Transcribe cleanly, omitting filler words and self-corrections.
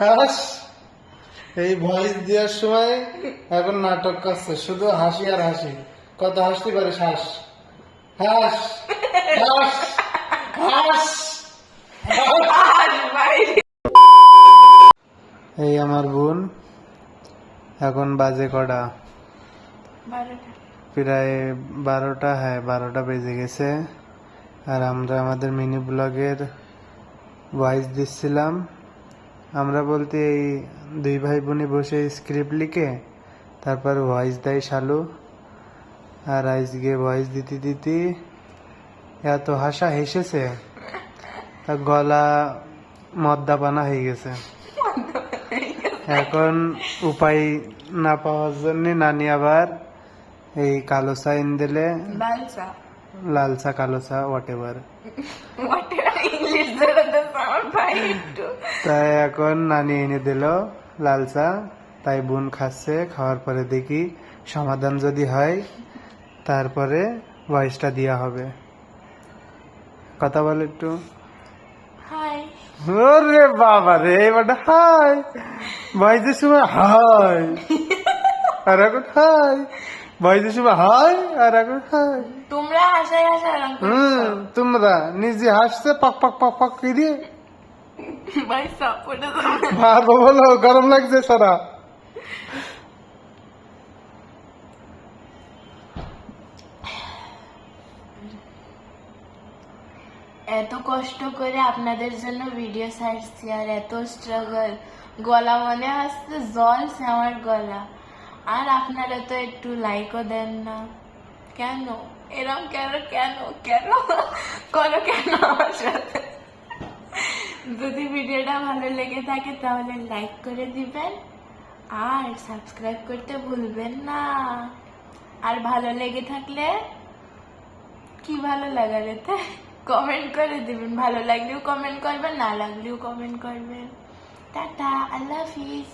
হাস। এই ভয়েস দেওয়ার সময় এখন নাটক করছে, শুধু হাসি আর হাসি। কত হাসতে পারিস? হাস হাস হাস হাস। এই আমার বোন, এখন বাজে কটা? প্রায় 12টা। হ্যাঁ, 12টা বেজে গেছে। আর আমরা আমাদের মিনি ব্লগের ভয়েস দিচ্ছিলাম। আমরা বলতে এই দুই ভাই বোনে বসে স্ক্রিপ্ট লিখে তারপর ভয়েস দেয় শালু। আর আজকে ভয়েস দিতে দিতে এত হাসা হেসেছে, তার গলা মদ্দাপানা হয়ে গেছে। এখন উপায় না পাওয়ার জন্য নানি আবার এই কালো চা এনে দিলে, লাল চা কালো চা হোয়াট এভার। তাই এখন নানি এনে দিল লাল চা, তাই বোন খাচ্ছে। খাওয়ার পরে দেখি সমাধান যদি হয় তারপরে ভয়েসটা দেওয়া হবে। কথা বল একটু। ওরে বাবা রে, এবারটা হাই ভয়েসের সময় হাই আর এখন হাই, ভয়েসের সময় হাই আর এখন হাই। তোমরা হাসাই হাসাই তোমরা নিজে হাসছে পাক পাক পাক পাক দিয়ে। ভাই সাপোর্টে ভালো বলো, গরম লাগছে সারা। এত কষ্ট করে আপনাদের জন্য ভিডিও ছাড়ছি আর এত স্ট্রাগল, গলা মনে আসছে জলছে আমার গলা। আর আপনারা তো একটু লাইকও দেন না কেন? এরম কেন কেন কেন করো কেন আমার সাথে? যদি ভিডিওটা ভালো লেগে থাকে তাহলে লাইক করে দিবেন আর সাবস্ক্রাইব করতে ভুলবেন না। আর ভালো লেগে থাকলে কি ভালো লাগার এতে কমেন্ট করে দিবেন। ভালো লাগলেও কমেন্ট করবেন, না লাগলেও কমেন্ট করবেন। টাটা, আল্লাহ হাফিজ।